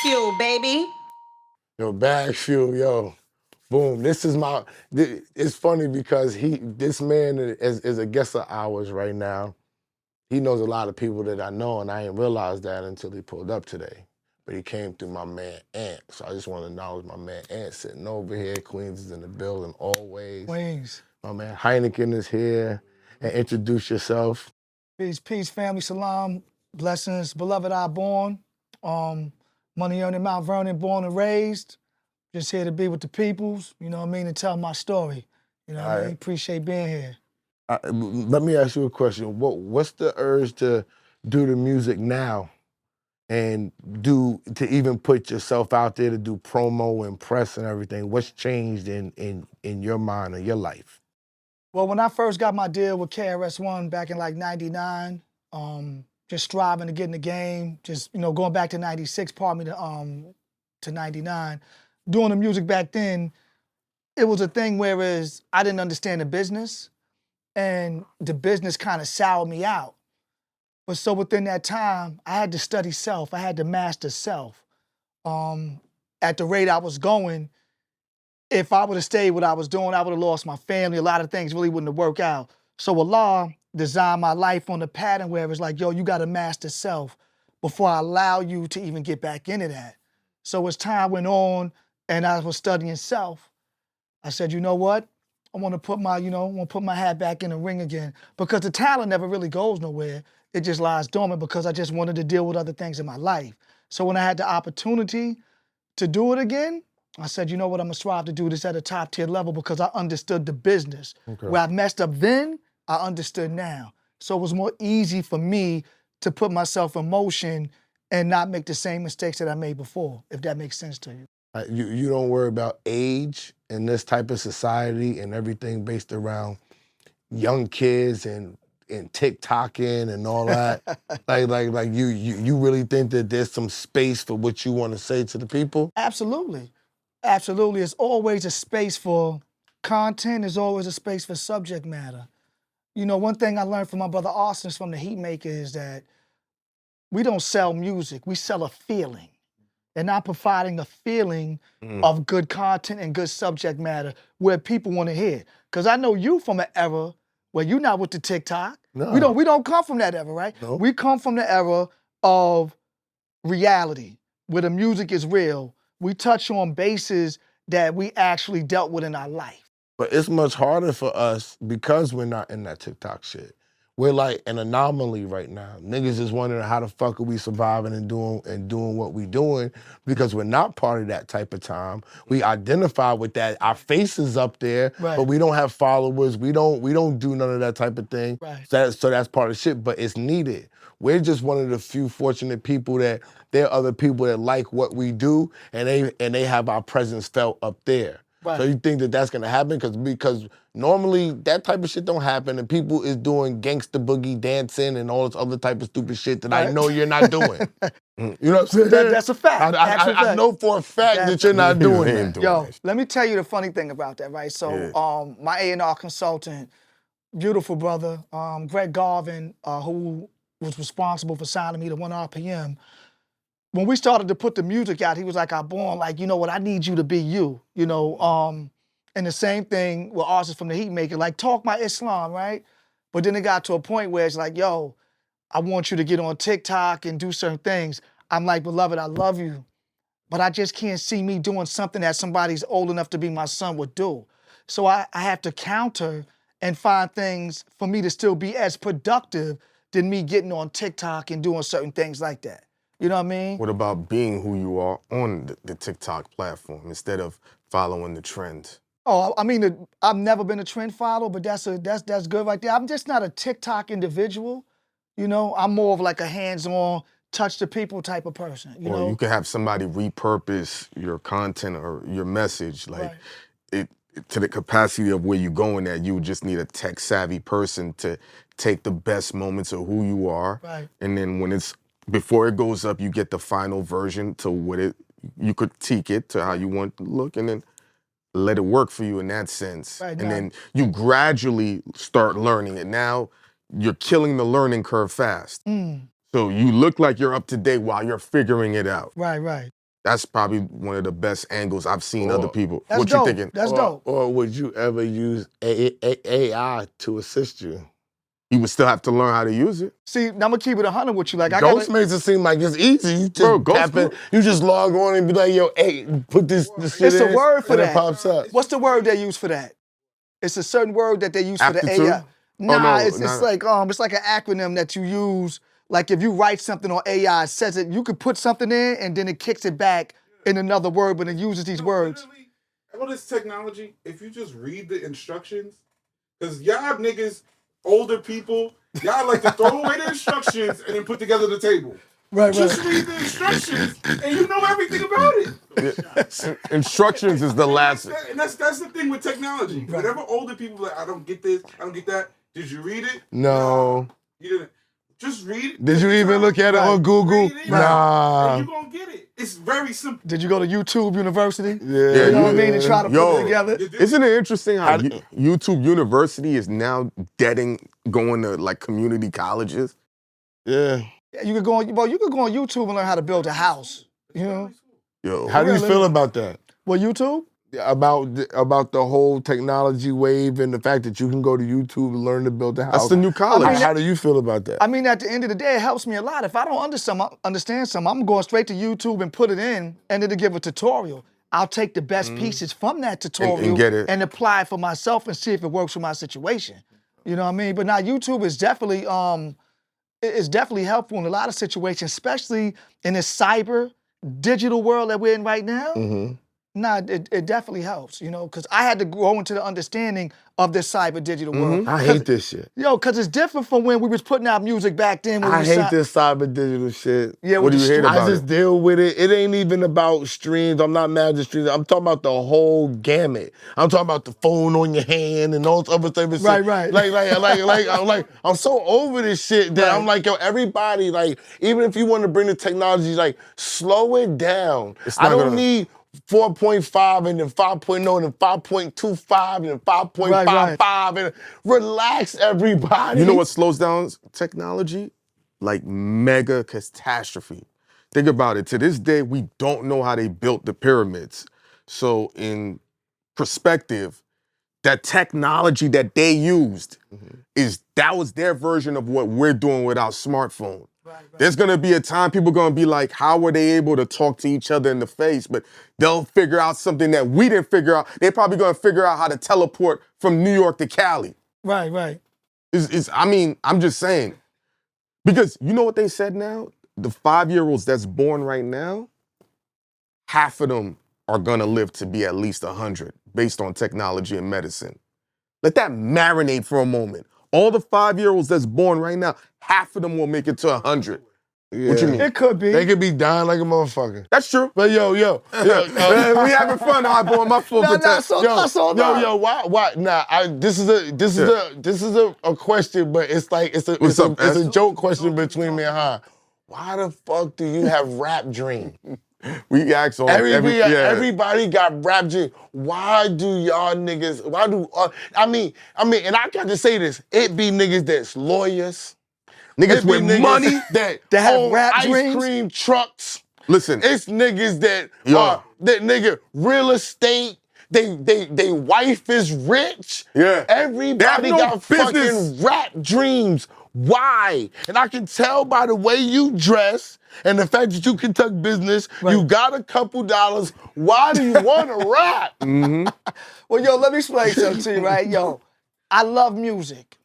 BagFuel, baby. Yo, BagFuel, yo. Boom. It's funny because this man is a guest of ours right now. He knows a lot of people that I know, and I didn't realize that until he pulled up today. But he came through my man Ant. So I just want to acknowledge my man Ant sitting over here. Queens is in the building always. Queens. My man Hynaken is here. And introduce yourself. Peace, peace, family, salam, blessings, beloved I born. Money earning Mount Vernon, born and raised. Just here to be with the peoples, you know what I mean, and tell my story. You know what I mean? Appreciate being here. Let me ask you a question. What's the urge to do the music now and to even put yourself out there to do promo and press and everything? What's changed in your mind or your life? Well, when I first got my deal with KRS-One back in like '99, just striving to get in the game, just going back to '96, to '99, doing the music back then, it was a thing whereas I didn't understand the business, and the business kind of soured me out. But so within that time, I had to study self. I had to master self. At the rate I was going, if I would have stayed what I was doing, I would have lost my family. A lot of things really wouldn't have worked out. So Allah designed my life on the pattern where it's like, yo, you got to master self before I allow you to even get back into that. So as time went on and I was studying self, I said, you know what? I want to put my hat back in the ring again, because the talent never really goes nowhere. It just lies dormant because I just wanted to deal with other things in my life. So when I had the opportunity to do it again, I said, you know what, I'm gonna strive to do this at a top tier level because I understood the business. Okay. Where I messed up then, I understood now. So it was more easy for me to put myself in motion and not make the same mistakes that I made before, if that makes sense to you. You don't worry about age in this type of society and everything based around young kids and TikToking and all that. like you really think that there's some space for what you want to say to the people? Absolutely. Absolutely. It's always a space for content. There's always a space for subject matter. One thing I learned from my brother Austin from the Heatmaker is that we don't sell music. We sell a feeling. And not providing a feeling of good content and good subject matter where people want to hear. Because I know you from an era where you're not with the TikTok. No. We don't come from that era, right? No. We come from the era of reality, where the music is real. We touch on bases that we actually dealt with in our life. But it's much harder for us because we're not in that TikTok shit. We're like an anomaly right now. Niggas is wondering how the fuck are we surviving and doing what we doing because we're not part of that type of time. We identify with that. Our face is up there, right. But we don't have followers. We don't do none of that type of thing. Right. So that's part of shit, but it's needed. We're just one of the few fortunate people that there are other people that like what we do and they have our presence felt up there. Right. So you think that that's gonna happen? Because normally that type of shit don't happen and people is doing gangsta boogie dancing and all this other type of stupid shit that right. I know you're not doing. You know what I'm saying? That's a fact. I know for a fact that you're not doing that. Yo, let me tell you the funny thing about that, right? So my A&R consultant, beautiful brother, Greg Garvin, who was responsible for signing me to 1 RPM, when we started to put the music out, he was like, I'm born, like, you know what, I need you to be you, And the same thing with artists from the Heatmaker, like, talk my Islam, right? But then it got to a point where it's like, yo, I want you to get on TikTok and do certain things. I'm like, beloved, I love you, but I just can't see me doing something that somebody's old enough to be my son would do. So I have to counter and find things for me to still be as productive than me getting on TikTok and doing certain things like that. You know what I mean? What about being who you are on the TikTok platform instead of following the trend? Oh, I mean, I've never been a trend follower, but that's good right there. I'm just not a TikTok individual. I'm more of like a hands-on, touch the people type of person. You know? You can have somebody repurpose your content or your message, like right. To the capacity of where you're going at. You just need a tech-savvy person to take the best moments of who you are, right. And then before it goes up, you get the final version to you critique it to how you want it to look, and then let it work for you in that sense. Right, and then you gradually start learning it. Now you're killing the learning curve fast. So you look like you're up to date while you're figuring it out. Right. That's probably one of the best angles I've seen other people. That's What dope. you thinking? That's dope. Or would you ever use AI to assist you? You would still have to learn how to use it. See, I'm gonna keep it 100 with you. Like I Ghost gotta, makes it seem like it's easy. You just Bro, Ghost tap in, cool. you just log on and be like, yo, hey, put this shit It's a in, word for and that. it pops up. What's the word they use for that? It's a certain word that they use for the Aptitude? AI. Oh, Nah, no, it's like it's like an acronym that you use. Like if you write something on AI, it says it. You could put something in, and then it kicks it back in another word, but it uses these words. All this technology, if you just read the instructions, because y'all niggas, older people, y'all like to throw away the instructions and then put together the table. Right, Just read the instructions and you know everything about it. Instructions is the last. And that's the thing with technology. Whenever older people are like, I don't get this, I don't get that. Did you read it? No. Nah, you didn't. Just read it. Did you even look at it on Google? Read it, Nah. and you gonna get it. It's very simple. Did you go to YouTube University? Yeah, You know what I mean? And try to put Yo, it together. isn't it interesting how YouTube University is now going to like community colleges? Yeah. Yeah, you could go on YouTube and learn how to build a house. You know? Yo, How do you Really? feel about that? Well, YouTube? About the whole technology wave and the fact that you can go to YouTube and learn to build a house. that's the new college. How do you feel about that? I mean, at the end of the day, it helps me a lot. If I don't understand something, I'm going straight to YouTube and put it in, and it'll give a tutorial. I'll take the best pieces from that tutorial get it. and apply it for myself and see if it works for my situation. You know what I mean? But now YouTube is definitely helpful in a lot of situations, especially in this cyber digital world that we're in right now. Mm-hmm. Nah, it definitely helps, you know, because I had to grow into the understanding of this cyber digital world. I hate this shit. Yo, because it's different from when we was putting out music back then. When I we hate this cyber digital shit. Yeah, What do you hate I about just it? deal with it. It ain't even about streams. I'm not mad at streams. I'm talking about the whole gamut. I'm talking about the phone on your hand and all this other type of shit. Right. I'm so over this shit that I'm like, yo, everybody, like, even if you want to bring the technology, like, slow it down. It's I not don't gonna- need 4.5 and then 5.0 and then 5.25 and then 5.55 and relax, everybody. You know what slows down technology? Like mega catastrophe. Think about it. To this day, we don't know how they built the pyramids. So in perspective, that technology that they used that was their version of what we're doing with our smartphone. There's gonna be a time people gonna be like, how were they able to talk to each other in the face? But they'll figure out something that we didn't figure out. They're probably gonna figure out how to teleport from New York to Cali. Right. I'm just saying. Because you know what they said now? The 5-year-olds that's born right now, half of them are gonna live to be at least 100 based on technology and medicine. Let that marinate for a moment. All the 5-year-olds that's born right now, half of them will make it to 100. What you mean? It could be. They could be dying like a motherfucker. That's true. But yo, We having fun, high boy. My full potential. Why? Nah, this is a question, but it's like it's a joke question between me and her. Why the fuck do you have rap dream? We ask all Everybody got rap dream. Why do y'all niggas? Why do and I got to say this. It be niggas that's lawyers. Niggas It be with niggas money. that have own rap ice dreams? cream trucks. Listen, It's niggas that Yo. that nigga real estate. They wife is rich. Yeah. Everybody They have no got business. fucking rap dreams. Why? And I can tell by the way you dress and the fact that you conduct business, you got a couple dollars. Why do you want to rap? Well, yo, let me explain something to you, right? Yo, I love music.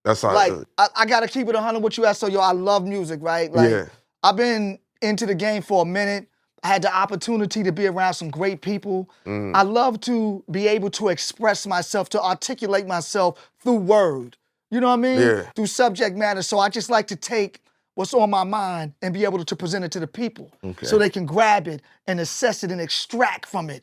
that's how. Like, I gotta keep it 100 with you, so yo, I love music, right? Like, Yeah. I've been into the game for a minute. I had the opportunity to be around some great people. I love to be able to express myself, to articulate myself through word. You know what I mean? Yeah. Through subject matter. So I just like to take what's on my mind and be able to present it to the people so they can grab it and assess it and extract from it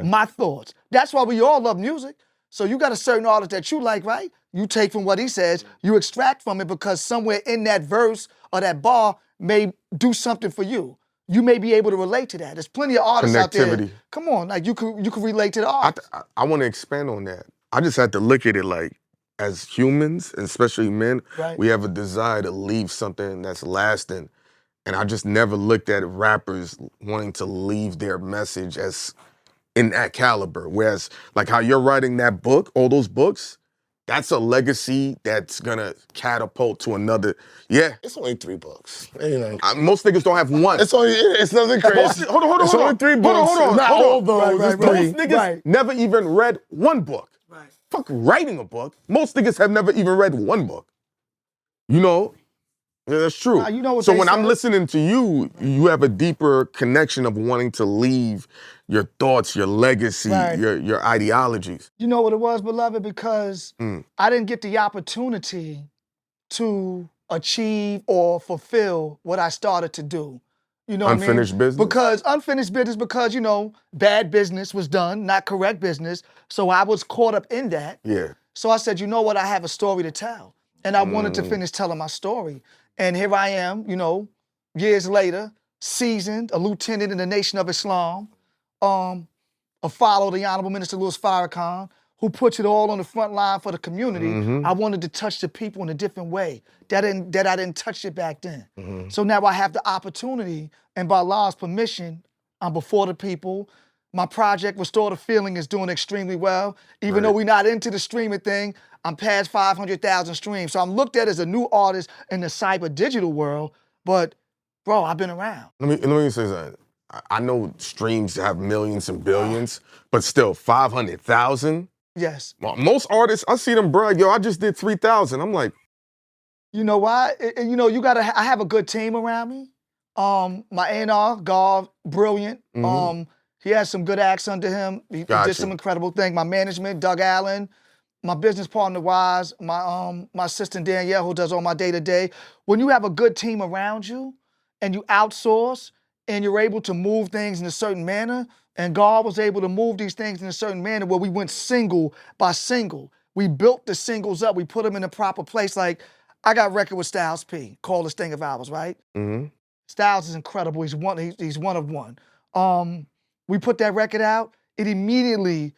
my thoughts. That's why we all love music. So you got a certain artist that you like, right? You take from what he says, you extract from it because somewhere in that verse or that bar may do something for you. You may be able to relate to that. There's plenty of artists out there. Connectivity. Come on, like you could relate to the art. I want to expand on that. I just had to look at it like, as humans, and especially men, Right. we have a desire to leave something that's lasting. And I just never looked at rappers wanting to leave their message as in that caliber. Whereas, like how you're writing that book, all those books, that's a legacy that's gonna catapult to another. Yeah, It's only 3 books. You know. most niggas don't have one. It's nothing crazy. Hold It's on. only 3 books. Hold on. It's not all those. Right, It's right, 3. Most niggas never even read one book. Right. Fuck writing a book. Most niggas have never even read one book. You know? Yeah, that's true. You know what so they when I'm said? listening to you, you have a deeper connection of wanting to leave your thoughts, your legacy, Right. your ideologies. You know what it was, beloved? Because I didn't get the opportunity to achieve or fulfill what I started to do. You know what I mean? Unfinished business? Because unfinished business, because, you know, bad business was done, not correct business. So I was caught up in that. Yeah. So I said, you know what? I have a story to tell. And I wanted to finish telling my story. And here I am, you know, years later, seasoned, a lieutenant in the Nation of Islam, a follower of the Honorable Minister Louis Farrakhan, who puts it all on the front line for the community. I wanted to touch the people in a different way that I didn't touch it back then. So now I have the opportunity, and by Allah's permission, I'm before the people. My project, Restore the Feeling, is doing extremely well. Even though we're not into the streaming thing, I'm past 500,000 streams. So I'm looked at as a new artist in the cyber digital world, but bro, I've been around. Let me say something. I know streams have millions and billions, but still 500,000? Yes. Most artists, I see them brag, yo, I just did 3,000. I'm like, You know why? You know, I have a good team around me. My A&R, Gav, brilliant. He has some good acts under him. He Gotcha. did some incredible things. My management, Doug Allen. My business partner, Wise. My assistant, Danielle, who does all my day-to-day. When you have a good team around you and you outsource and you're able to move things in a certain manner, and God was able to move these things in a certain manner where we went single by single. We built the singles up. We put them in a proper place. Like, I got a record with Styles P, called This Thing of Ours, right? Styles is incredible. He's one of one. We put that record out. It immediately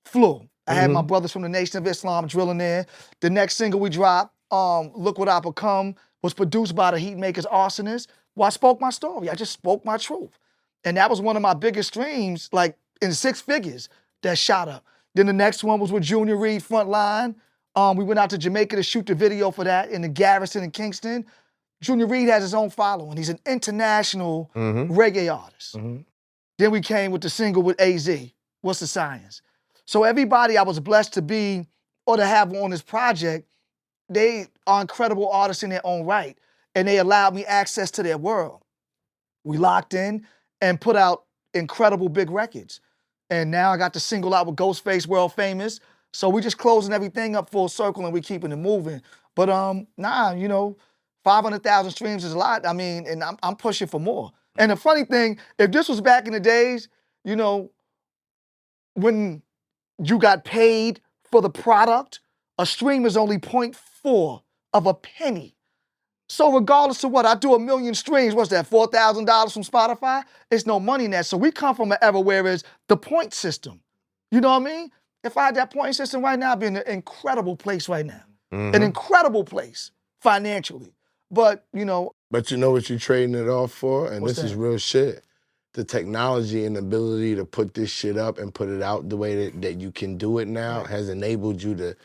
flew. I had my brothers from the Nation of Islam drilling there. The next single we dropped, Look What I Become, was produced by the Heatmakers Arsonists. Well, I spoke my story. I just spoke my truth. And that was one of my biggest streams, like in 6 figures, that shot up. Then the next one was with Junior Reed, Frontline. We went out to Jamaica to shoot the video for that in the Garrison in Kingston. Junior Reed has his own following. He's an international reggae artist. Then we came with the single with AZ, What's the Science? So everybody I was blessed to be or to have on this project, they are incredible artists in their own right. And they allowed me access to their world. We locked in and put out incredible big records. And now I got the single out with Ghostface, World Famous. So we just closing everything up full circle and we keeping it moving. But you know, 500,000 streams is a lot. I mean, and I'm pushing for more. And the funny thing, if this was back in the days, you know, when you got paid for the product, a stream is only 0.4 of a penny. So regardless of what, I do 1 million streams, what's that, $4,000 from Spotify? It's no money in that. So we come from an era where it's the point system. You know what I mean? If I had that point system right now, I'd be in an incredible place right now. An incredible place financially. But, you know. But you know what you're trading it off for? And What's this is that? real shit. The technology and ability to put this shit up and put it out the way that you can do it now has enabled you to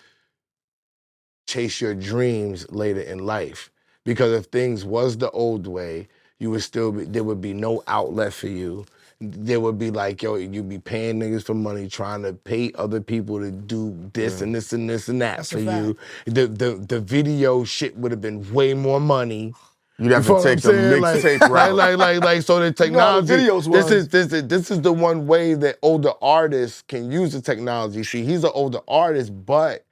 chase your dreams later in life. Because if things was the old way, you would still be, there would be no outlet for you. There would be like, yo, you'd be paying niggas for money, trying to pay other people to do this and this and this and that That's for a fact. you. The video shit would have been way more money. you'd have You to feel take what the I'm saying? mixtape route. Like, so the You know how the technology, videos was. this is the one way that older artists can use the technology. See, he's an older artist, but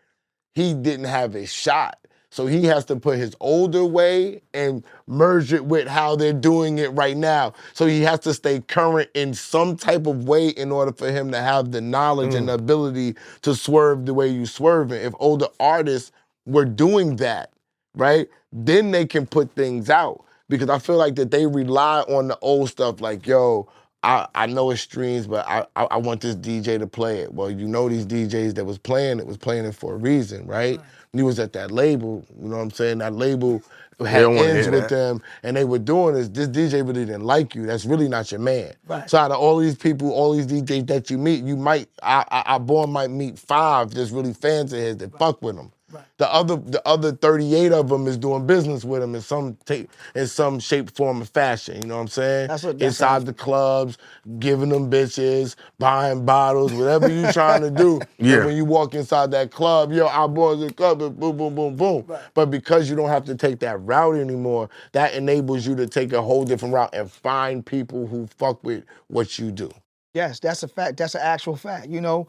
he didn't have his shot. So he has to put his older way and merge it with how they're doing it right now. So he has to stay current in some type of way in order for him to have the knowledge and the ability to swerve the way you swerving. If older artists were doing that, right, then they can put things out. Because I feel like that they rely on the old stuff like, yo, I know it's streams, but I want this DJ to play it. Well, you know these DJs that was playing it for a reason, right? He was at that label, you know what I'm saying? That label had don't wanna ends hear with that. them, and they were doing this DJ really didn't like you. That's really not your man. Right. So out of all these people, all these DJs that you meet, you might, our boy might meet 5 that's really fans of his that fuck with him. Right. The other 38 of them is doing business with him in some shape, form, or fashion. You know what I'm saying? That's Inside the clubs, giving them bitches, buying bottles, whatever you trying to do. Yeah. And when you walk inside that club, yo, our boys in the club, and boom, boom, boom, boom. Right. But because you don't have to take that route anymore, that enables you to take a whole different route and find people who fuck with what you do. Yes, that's a fact. That's an actual fact. You know,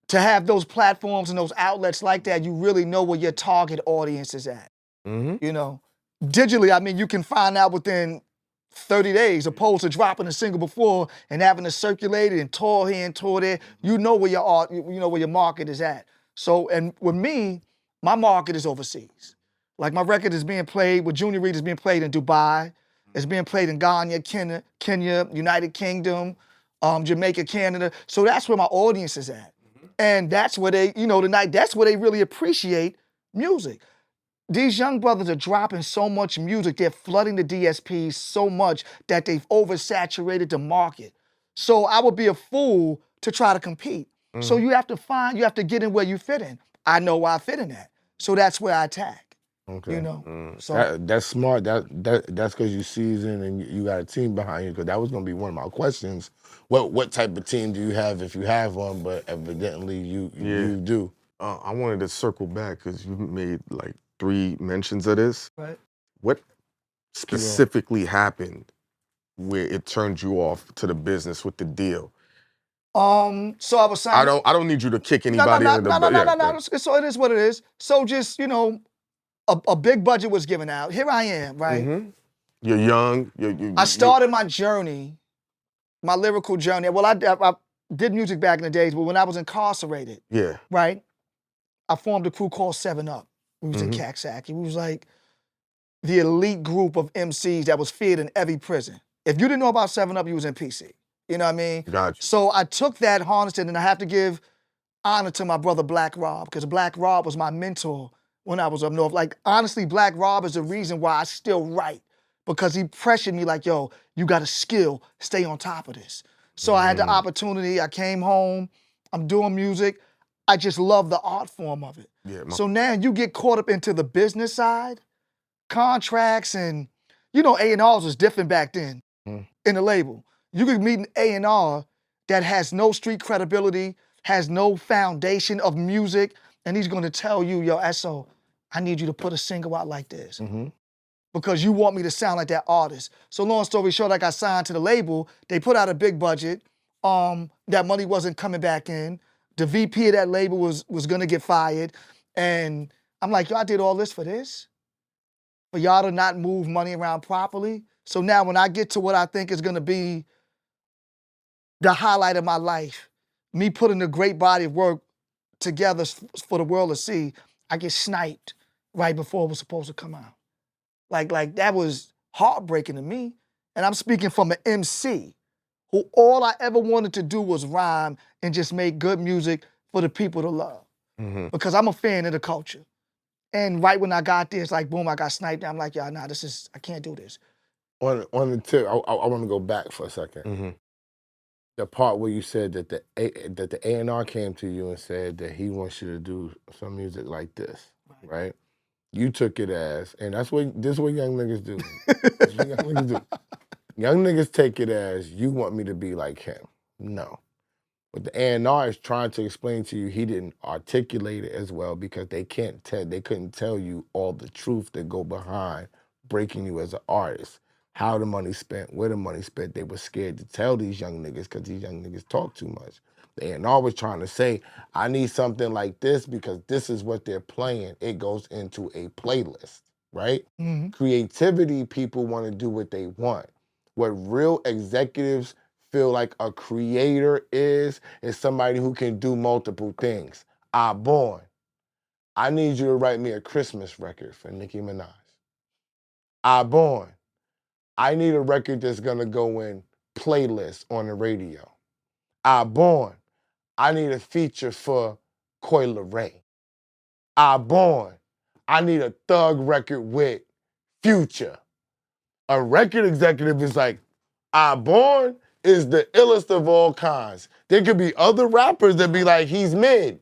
to have those platforms and those outlets like that, you really know where your target audience is at. Mm-hmm. You know, digitally, I mean, you can find out within 30 days, opposed to dropping a single before and having to circulate it and tour here and tour there. You know where your art, you know where your market is at. So, and with me, my market is overseas. Like my record is being played with Junior Reid is being played in Dubai. It's being played in Ghana, Kenya, United Kingdom, Jamaica, Canada. So that's where my audience is at. And that's where they, you know, that's where they really appreciate music. These young brothers are dropping so much music, they're flooding the DSPs so much that they've oversaturated the market. So I would be a fool to try to compete. So you have to get in where you fit in. I know where I fit in at. So that's where I attack. Okay. You know? So That's smart. That's because you seasoned and you got a team behind you. Because that was gonna be one of my questions. What type of team do you have if you have one? But evidently you do. I wanted to circle back because you made like 3 mentions of this. right. What specifically happened where it turned you off to the business with the deal? So I was signed. I don't need you to kick No, anybody under the no. So it is what it is. So just, you know, a big budget was given out. Here I am, right? Mm-hmm. You're young. I started my journey, my lyrical journey. Well, I did music back in the days, but when I was incarcerated, Yeah. right, I formed a crew called 7 Up. We was in Caxack. We was like the elite group of MCs that was feared in every prison. If you didn't know about 7 Up, you was in PC. You know what I mean? Gotcha. So I took that, harnessed it, and I have to give honor to my brother Black Rob, because Black Rob was my mentor when I was up north. Like, honestly, Black Rob is the reason why I still write, because he pressured me like, yo, you got a skill, stay on top of this. So I had the opportunity, I came home, I'm doing music. I just love the art form of it. Yeah, So now you get caught up into the business side, contracts, and you know A&Rs was different back then in the label. You could meet an A&R that has no street credibility, has no foundation of music, and he's gonna tell you, yo, SO, I need you to put a single out like this. Because you want me to sound like that artist. So long story short, I got signed to the label. They put out a big budget. That money wasn't coming back in. The VP of that label was gonna get fired. And I'm like, yo, I did all this for this? For y'all to not move money around properly? So now when I get to what I think is gonna be the highlight of my life, me putting a great body of work together for the world to see, I get sniped right before it was supposed to come out. Like that was heartbreaking to me. And I'm speaking from an MC who all I ever wanted to do was rhyme and just make good music for the people to love. Because I'm a fan of the culture. And right when I got there, it's like, boom, I got sniped. I'm like, y'all, nah, I can't do this. On the tip, I want to go back for a second. The part where you said that the A&R came to you and said that he wants you to do some music like this, right? You took it as, and this is what young niggas do. This is what young niggas do. Young niggas take it as, you want me to be like him. No. But the A&R is trying to explain to you he didn't articulate it as well because they couldn't tell you all the truth that go behind breaking you as an artist. How the money spent, where the money spent. They were scared to tell these young niggas because these young niggas talk too much. The A&R was trying to say, I need something like this because this is what they're playing. It goes into a playlist, right? Creativity, people want to do what they want. What real executives feel like a creator is somebody who can do multiple things. Born, I need you to write me a Christmas record for Nicki Minaj. Born, I need a record that's gonna go in playlists on the radio. Born, I need a feature for Coi Leray. Born, I need a thug record with Future. A record executive is like, Born is the illest of all kinds. There could be other rappers that be like, he's mid.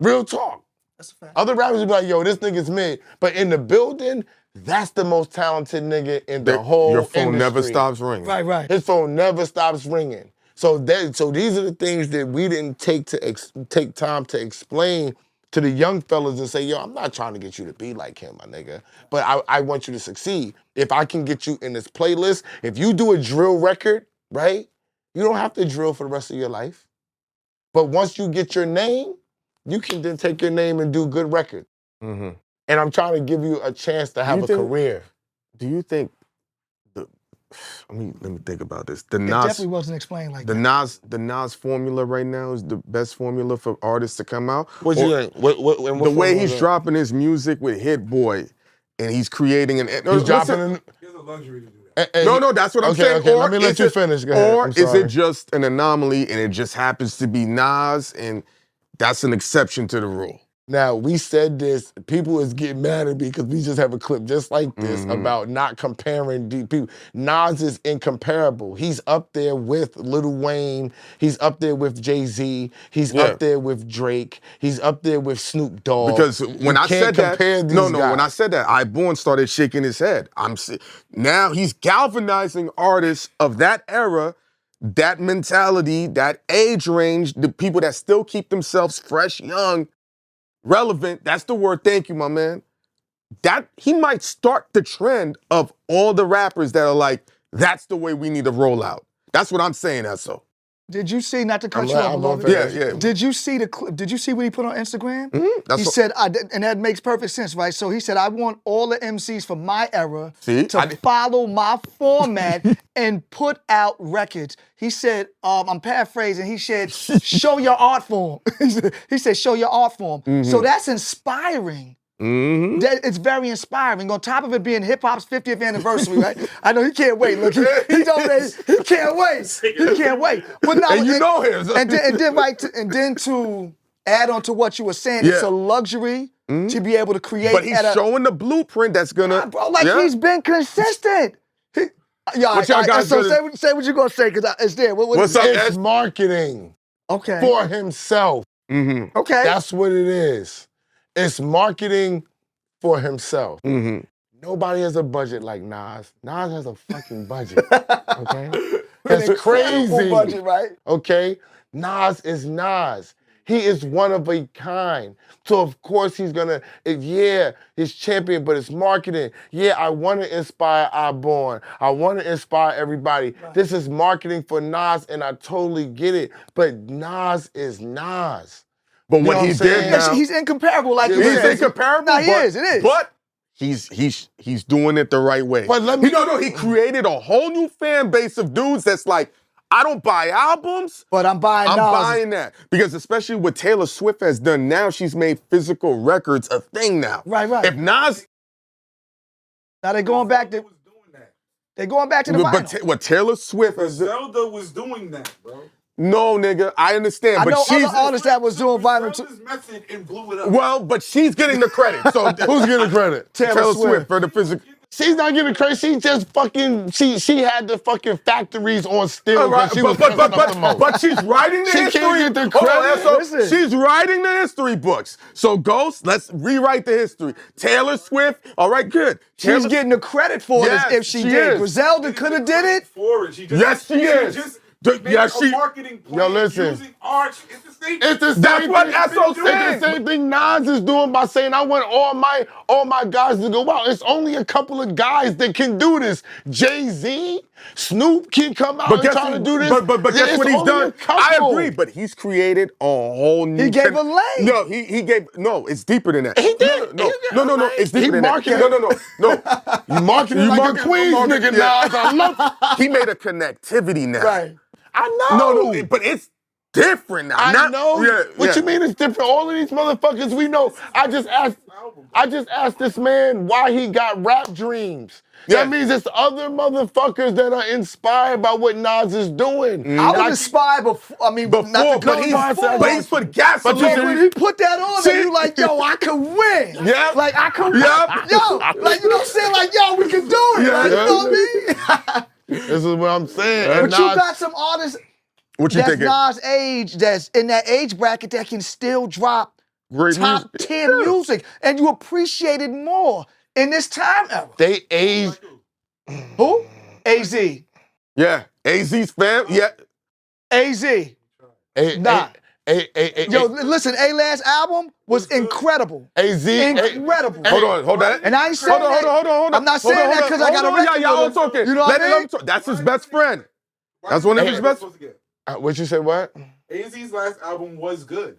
Real talk. That's a fact. Other rappers be like, yo, this nigga's mid. But in the building, that's the most talented nigga in the whole Your phone industry. never stops ringing. Right. His phone never stops ringing. So these are the things that we didn't take time to explain to the young fellas and say, yo, I'm not trying to get you to be like him, my nigga, but I want you to succeed. If I can get you in this playlist, if you do a drill record, right, you don't have to drill for the rest of your life. But once you get your name, you can then take your name and do good records. Mm-hmm. And I'm trying to give you a chance to have a career. Do you think let me think about this. It definitely wasn't explained like that. The Nas formula right now is the best formula for artists to come out. What you think? The way he's dropping his music with Hit Boy, and he's creating an. He's dropping. He has a luxury to do that. No, that's what I'm saying. Okay, let me let you finish. Go ahead. Or is it just an anomaly and it just happens to be Nas, and that's an exception to the rule? Now, we said this, people is getting mad at me because we just have a clip just like this about not comparing people. Nas is incomparable. He's up there with Lil Wayne. He's up there with Jay-Z. He's up there with Drake. He's up there with Snoop Dogg. Because when I said that, when I said that, Born started shaking his head. Now he's galvanizing artists of that era, that mentality, that age range, the people that still keep themselves fresh, young, relevant. That's the word. Thank you, my man. That he might start the trend of all the rappers that are like, that's the way we need to roll out. That's what I'm saying, Esso. Did you see, not to cut you off, beloved? Yeah. Did you see the clip? Did you see what he put on Instagram? Mm-hmm. He said, and that makes perfect sense, right? So he said, I want all the MCs from my era to follow my format and put out records. He said, I'm paraphrasing, he said, show your art form. He said, show your art form. So that's inspiring. It's very inspiring. On top of it being hip hop's 50th anniversary, right? I know he can't wait. Look, he's over there. He can't wait. He can't wait. But no, and you know him. And then to add on to what you were saying, it's a luxury to be able to create. But he's showing the blueprint that's gonna. Bro, he's been consistent. Say what you're gonna say, because it's there. What's up? It's marketing. Okay. For himself. Okay. That's what it is. It's marketing for himself. Nobody has a budget like Nas. Nas has a fucking budget, okay? That's crazy. Budget, right? Okay? Nas is Nas. He is one of a kind. So of course he's gonna, he's champion, but it's marketing. Yeah, I wanna inspire Born. I wanna inspire everybody. Right. This is marketing for Nas, and I totally get it, but Nas is Nas. But what he did now, he's incomparable, like you said. He's incomparable. No, he is. It is. But he's doing it the right way. But let me. He created a whole new fan base of dudes that's like, I don't buy albums, but I'm buying that. Because especially what Taylor Swift has done now, she's made physical records a thing now. Right. If Nas, now they're going back to. They're going back to the vinyl. But what Taylor Swift has done. Zelda was doing that, bro. No, nigga, I understand. But she's other artists that was doing vinyl too. Method and blew it up. Well, but she's getting the credit. So who's getting the credit? Taylor Swift for the physical. She's not getting credit. She just fucking she had the fucking factories on still. Right, but she's writing the history. She can't get the credit. She's writing the history books. So Ghost, let's rewrite the history. Taylor Swift, all right, good. She's getting the credit for it if she did. Griselda could have did it. Yes, she is. Marketing plan. Yo, listen. Using art. It's the same. It's the same That's thing. what Esso said. It's the same thing Nas is doing by saying, I want all my guys to go out. It's only a couple of guys that can do this. Jay-Z, Snoop can come out and try to do this. But guess what he's done? I agree, but he's created a whole new. He gave a lane. No, he gave. No, it's deeper than that. He did. No, it's deeper than that. No. You marketing like a Queens nigga, Nas. I love it. He made a connectivity now. Right. I know. No, but it's different now. I know. Yeah, What you mean it's different? All of these motherfuckers we know. I just asked this man why he got rap dreams. Yeah. That means it's other motherfuckers that are inspired by what Nas is doing. I was inspired before. I mean, Before, not to, but he's put gasoline. But when he put that on, See? and you like, yo, I could win. Yeah. Like, I could Yep. Yo, like, you know what I'm saying? Like, yo, we can do it. Yeah. Like, you know what I mean? This is what I'm saying. And But you Nas- got some artists What you that's thinking? Nas' age, that's in that age bracket that can still drop Great top music. 10 music, and you appreciate it more in this time era. they aged. Who? AZ. Yeah. AZ's fam. Yeah. AZ. Nah. Yo, listen, A-Last album was incredible. AZ. Incredible. Hold on. And I ain't saying Hold on. I'm not saying that because I got a record Y'all with him. talking. You know what I mean? That's his best friend. That's one of his best. What you said? What? AZ's last album was good.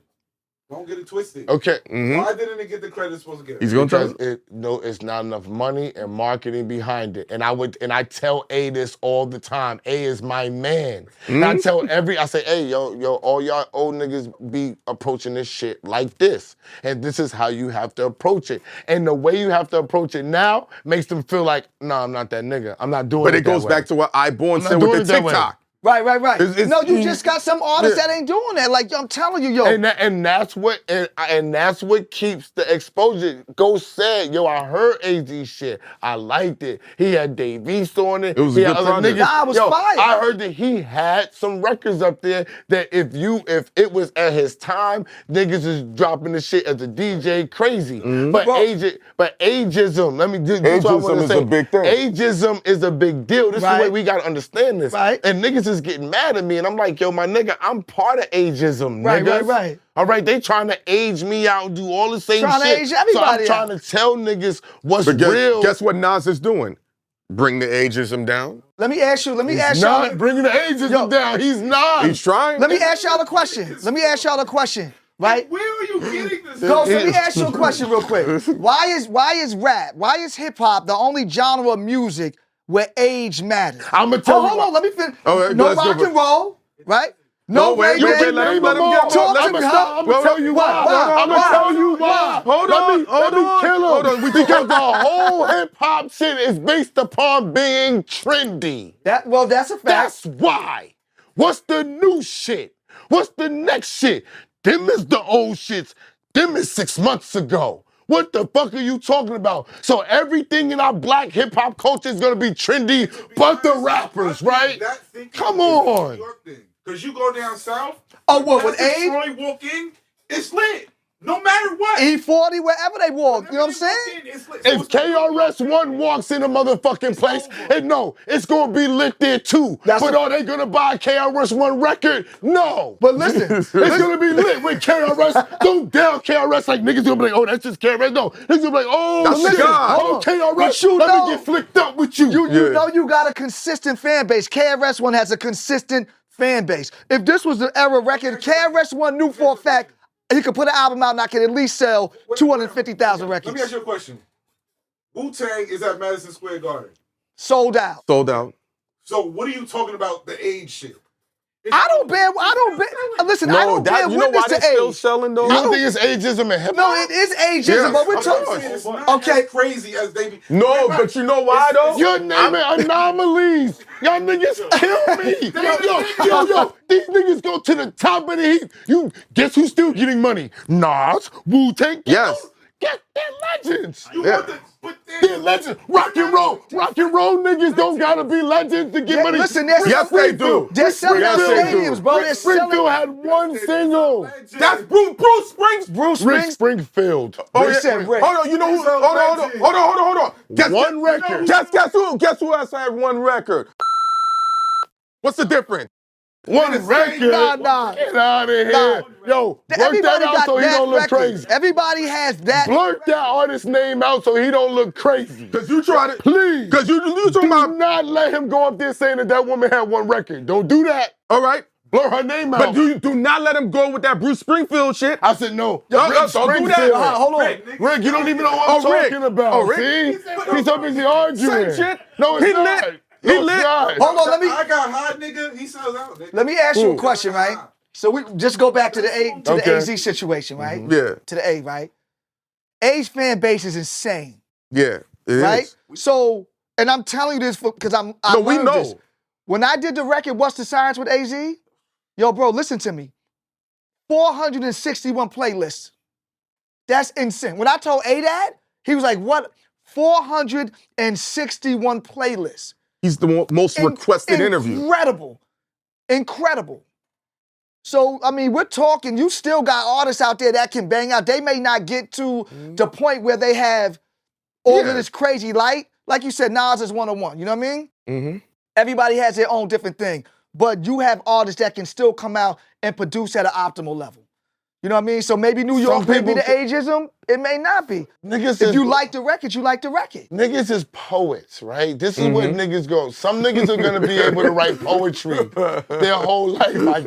Don't get it twisted. Okay. Why didn't it get the credit it's supposed to get? He's gonna try. Because it's not enough money and marketing behind it. And I tell A this all the time. A is my man. And I tell I say, hey, yo, all y'all old niggas be approaching this shit like this. And this is how you have to approach it. And the way you have to approach it now makes them feel like, no, I'm not that nigga. I'm not doing it. But it goes back to what I-Born said with the TikTok. Right. It's- No, you just got some artists that ain't doing that. Like, I'm telling you, yo. And that's what keeps the exposure. Ghost said, yo, I heard AZ shit. I liked it. He had Dave East on it. It was He a had good other project. niggas. Nah, it was fire. I heard that he had some records up there that if it was at his time, niggas is dropping the shit as a DJ crazy. But ageism, let me do this. Ageism is a big thing. Ageism is a big deal. This is the way we gotta understand this. Right. And niggas is getting mad at me, and I'm like, yo, my nigga, I'm part of ageism, niggas. Right. All right, they trying to age me out and do all the same Trying to shit. age everybody so I'm trying to tell niggas what's But real. guess what Nas is doing? Bring the ageism down. Let me ask y'all. Not bringing the ageism down. He's not. He's trying. Let me ask y'all a question. Right? Where are you getting this? Ghost, let me ask you a question real quick. Why is rap, why is hip hop the only genre of music where age matters? I'm gonna tell you. Hold on, let me finish. Okay, No let's go rock for it. and roll, right? No, wait, reggae. let him get Talk one. to me, huh? I'm gonna tell you why. I'm gonna tell you why. Let me kill him. Because the whole hip hop shit is based upon being trendy. That's a fact. That's why. What's the new shit? What's the next shit? Them is the old shits. Them is 6 months ago. What the fuck are you talking about? So everything in our black hip hop culture is gonna be trendy, but the rappers, right? Come on. Because you go down south. Oh, what, with age? Troy walk in, it's lit. No matter what. E40, wherever they walk, you know what I'm saying? If KRS-One walks in a motherfucking place, it's gonna be lit there too. But are they gonna buy a KRS-One record? No. But listen, It's gonna be lit with KRS. Don't down KRS like niggas gonna be like, oh, that's just KRS. No, niggas gonna be like, oh, That's shit. God. Oh, KRS. But you Let know- me get flicked up with you. You know you got a consistent fan base. KRS-One has a consistent fan base. If this was the era record, KRS-One knew for a fact he could put an album out and I could at least sell 250,000 records. Let me ask you a question. Wu-Tang is at Madison Square Garden. Sold out. Sold out. So what are you talking about the age shit? I don't bear. Listen, I don't bear you know why witness they to still age. selling though? You don't think it's ageism in hip No, hop? it is ageism, Yes, but we're of talking. course. It's not Okay. as crazy as they be. No, but you know why though? You're naming anomalies. Y'all niggas kill me. Yo, these niggas go to the top of the heap. You guess who's still getting money? Nas, Wu-Tang. Yes. Get they're legends. You Yeah. want the, but They're legends. Rock and roll niggas don't gotta be legends to get money. Listen, they're Yes, they do. They're selling out Yes, they do. stadiums, bro. They're Springfield selling. had one single. That's Bruce Springs. Bruce Rick Springs. Springfield. Rick said Rick. Hold on, you know who? Hold on. Guess One record. Guess who else had one record? What's the difference? One record. Nah. Get out of here. Nah. Yo, blurt that Everybody out got so he that don't look record. crazy. Everybody has that. Blurt that artist's name out so he don't look crazy. Cause you try to, Please. cause you Do talking about. not let him go up there saying that woman had one record. Don't do that. All right, Blur her name out. but do not let him go with that Bruce Springfield shit. I said no. Yo, Rick don't do Springfield. that. Hold on. Rick, you don't even know what I'm Oh, Rick. talking about. Oh, Rick. See? He's so busy arguing. Same shit. No, it's He not. lit. No, He it's lit. not. Hold on. I got hot nigga. He sells out. Nigga. Let me ask you a question, right? So we just go back to the Okay. AZ situation, right? Yeah, To the A, right? A's fan base is insane, yeah, it is. right? So, and I'm telling you this because I No, we learned know. this. When I did the record, What's the Science with AZ? Yo, bro, listen to me. 461 playlists. That's insane. When I told A that, he was like, what? 461 playlists. He's the most requested interview. Incredible. So, I mean, we're talking, you still got artists out there that can bang out. They may not get to the point where they have all of this crazy light. Like you said, Nas is 101, you know what I mean? Mm-hmm. Everybody has their own different thing. But you have artists that can still come out and produce at an optimal level. You know what I mean? So maybe New York may be the ageism. It may not be. Niggas If you like the record, you like the record. Niggas is poets, right? This is what niggas go. Some niggas are gonna be able to write poetry their whole life. I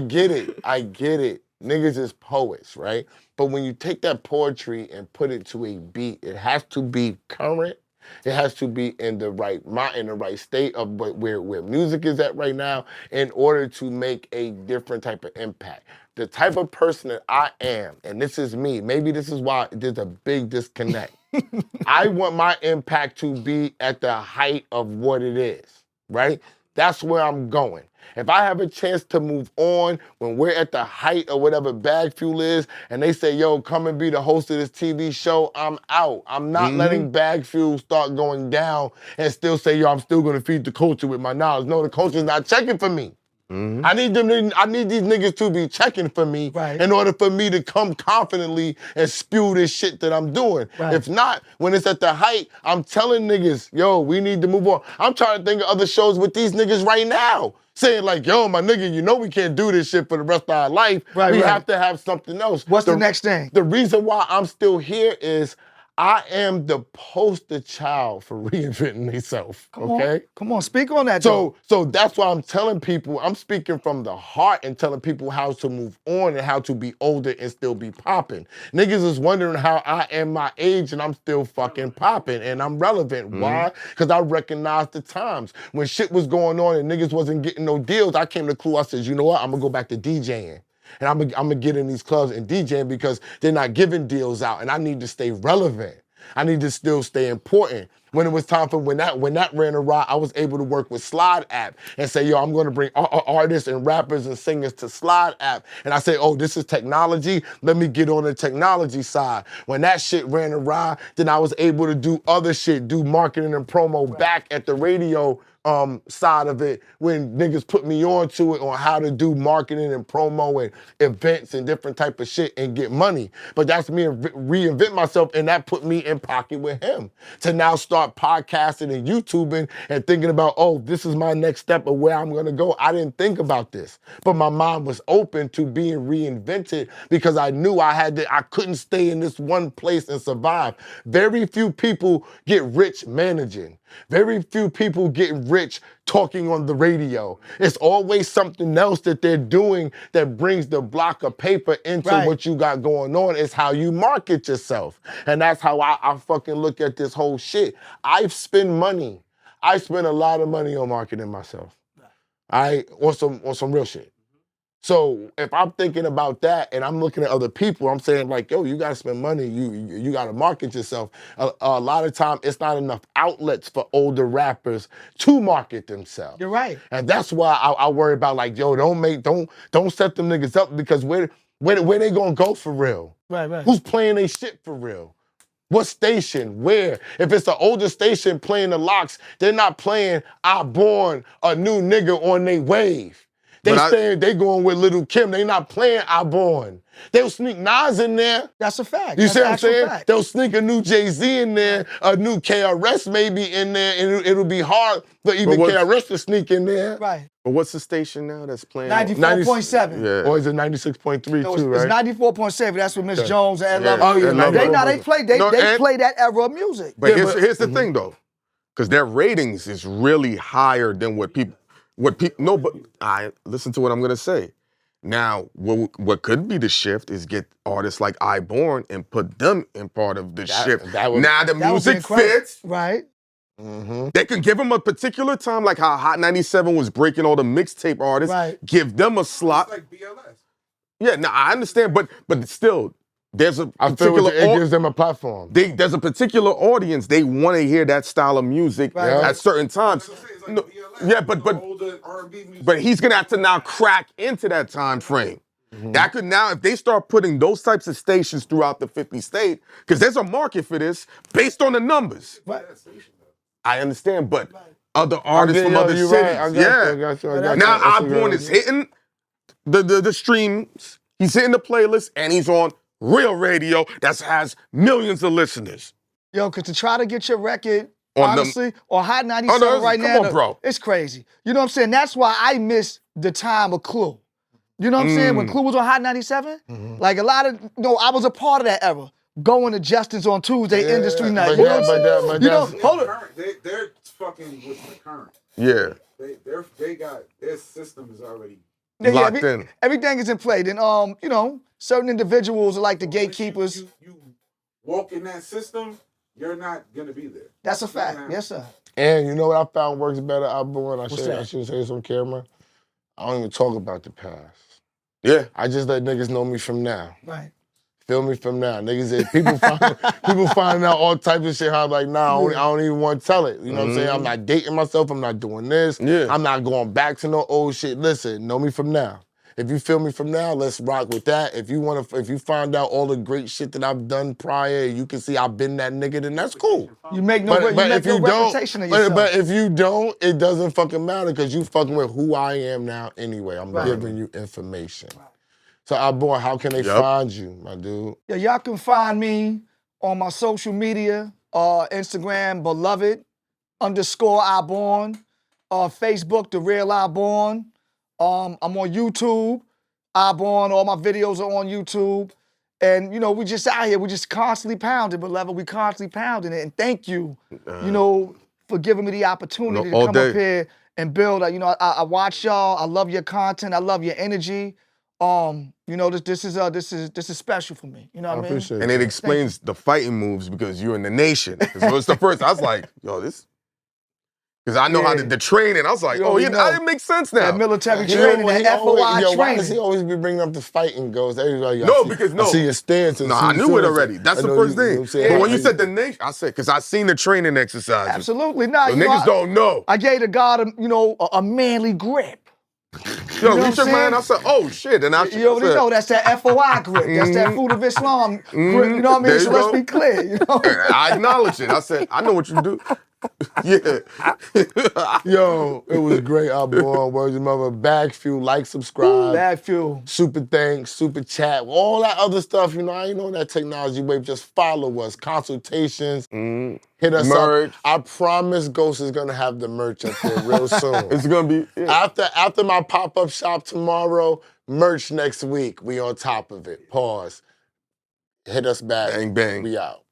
get it. Niggas is poets, right? But when you take that poetry and put it to a beat, it has to be current. It has to be in the right state of where music is at right now in order to make a different type of impact. The type of person that I am, and this is me, maybe this is why there's a big disconnect. I want my impact to be at the height of what it is, right? That's where I'm going. If I have a chance to move on when we're at the height of whatever BagFuel is, and they say, yo, come and be the host of this TV show, I'm out. I'm not letting BagFuel start going down and still say, yo, I'm still gonna feed the culture with my knowledge. No, the culture's not checking for me. I need these niggas to be checking for me in order for me to come confidently and spew this shit that I'm doing. If not, when it's at the height, I'm telling niggas, yo, we need to move on. I'm trying to think of other shows with these niggas right now. Saying like, yo, my nigga, you know we can't do this shit for the rest of our life. We have to have something else. What's the next thing? The reason why I'm still here is I am the poster child for reinventing myself, okay? Come on, speak on that. So that's why I'm telling people, I'm speaking from the heart and telling people how to move on and how to be older and still be popping. Niggas is wondering how I am my age and I'm still fucking popping and I'm relevant. Why? Because I recognize the times. When shit was going on and niggas wasn't getting no deals, I came to Clue, I said, you know what, I'm gonna go back to DJing. And I'm gonna get in these clubs and DJing because they're not giving deals out and I need to stay relevant. I need to still stay important. When it was time for when that ran awry, I was able to work with Slide app and say, yo, I'm gonna bring artists and rappers and singers to Slide app. And I say, oh, this is technology. Let me get on the technology side. When that shit ran awry, then I was able to do other shit, do marketing and promo back at the radio side of it when niggas put me on to it on how to do marketing and promo and events and different type of shit and get money. But that's me reinvent myself and that put me in pocket with him to now start podcasting and YouTubing and thinking about, oh, this is my next step of where I'm gonna go. I didn't think about this, but my mind was open to being reinvented because I knew I couldn't stay in this one place and survive. Very few people get rich managing. Very few people get rich talking on the radio. It's always something else that they're doing that brings the block of paper into what you got going on. It's how you market yourself. And that's how I fucking look at this whole shit. I spend money. I spend a lot of money on marketing myself. On some real shit. So if I'm thinking about that and I'm looking at other people, I'm saying like, yo, you gotta spend money, you gotta market yourself. A lot of time, it's not enough outlets for older rappers to market themselves. You're right. And that's why I worry about like, yo, don't set them niggas up because where they gonna go for real? Right. Who's playing they shit for real? What station? Where? If it's an older station playing the locks, they're not playing I Born a New Nigga on they wave. They going with Little Kim. They not playing I Born. They'll sneak Nas in there. That's a fact. You see what I'm saying? Fact. They'll sneak a new Jay-Z in there, a new KRS maybe in there, and it'll be hard for even KRS to sneak in there. Right. But what's the station now that's playing? 94.7. Yeah. Or is it 96.3 too, right? It's 94.7. That's with Miss Jones and Ed Oh, yeah, They play that era of music. But here's the thing though, because their ratings is really higher than what people. No, but I listen to what I'm gonna say. Now, what could be the shift is get artists like I Born and put them in part of the shift. Now the music fits. Right. They can give them a particular time, like how Hot 97 was breaking all the mixtape artists. Right. Give them a slot. It's like BLS. Yeah, no, I understand, but still, there's a I feel particular. it gives them a platform. There's a particular audience. They want to hear that style of music Right. at certain times. It's like No, BLS, yeah, but older R&B music. but he's gonna have to now crack into that time frame. That could now, if they start putting those types of stations throughout the 50 state, because there's a market for this based on the numbers. I understand, but other artists from other cities, I got you. Now Osborne is hitting the streams, he's hitting the playlist, and he's on real radio that has millions of listeners. Yo, because to try to get your record, On honestly, or Hot 97 no, right come now, on, bro. it's crazy. You know what I'm saying? That's why I miss the time of Clue. You know what I'm saying? When Clue was on Hot 97, like a lot of, I was a part of that era. Going to Justin's on Tuesday, industry night. but You know what I'm that- saying? but You know, that's- hold it. They're fucking with the current. Yeah, They got their system is already. Yeah, locked in. Everything is in play. Then, certain individuals are like the gatekeepers. You walk in that system, you're not gonna be there. That's a fact. Yes, sir. And you know what I found works better, Osborne? I that? should say this on camera. I don't even talk about the past. yeah. I just let niggas know me from now. Right. Feel me from now. Niggas, people finding out all types of shit. How I'm like, nah, I don't even want to tell it. You know what I'm saying? I'm not dating myself. I'm not doing this. Yeah. I'm not going back to no old shit. Listen, know me from now. If you feel me from now, let's rock with that. If you find out all the great shit that I've done prior, you can see I've been that nigga, then that's cool. You make no reputation of yourself. But if you don't, it doesn't fucking matter because you fucking with who I am now anyway. I'm giving you information. So, Osborne, how can they find you, my dude? Yeah, y'all can find me on my social media, Instagram, beloved_Osborne, Facebook, The Real Osborne. I'm on YouTube, Osborne, all my videos are on YouTube. And, we just out here, we just constantly pounding, beloved. We constantly pounding it. And thank you, for giving me the opportunity to all come day. up here and build. I watch y'all. I love your content. I love your energy. This is special for me. You know what I mean? appreciate And it explains the fighting moves because you're in the nation. So it's the first, I was like, yo, this. Because I know how the training, I was like, it makes sense now. That military training, that FOI Why does training. he always be bringing up the fighting goes? Everybody, No, I see your stance. No, I knew it already. That's the first thing. But when you said the nation, I said, because I seen the training exercises. Absolutely not. So niggas don't know. I gave the God, a manly grip. Yo, know you what shook I'm my hand, I saying? said, oh shit. And I You already know that's that FOI grip. That's that Food of Islam grip. You know what I mean? There So you let's go. be clear. I acknowledge it. I said, I know what you do. Yeah. Yo, it was great, Osborne. Words of mother. BagFuel, like, subscribe. BagFuel. Super thanks, super chat, all that other stuff. I ain't on that technology wave. Just follow us. Consultations. Hit us Merch. up. I promise Ghost is gonna have the merch up there real soon. It's gonna be After my pop-up shop tomorrow, merch next week. We on top of it. Pause. Hit us back. Bang, bang. We out.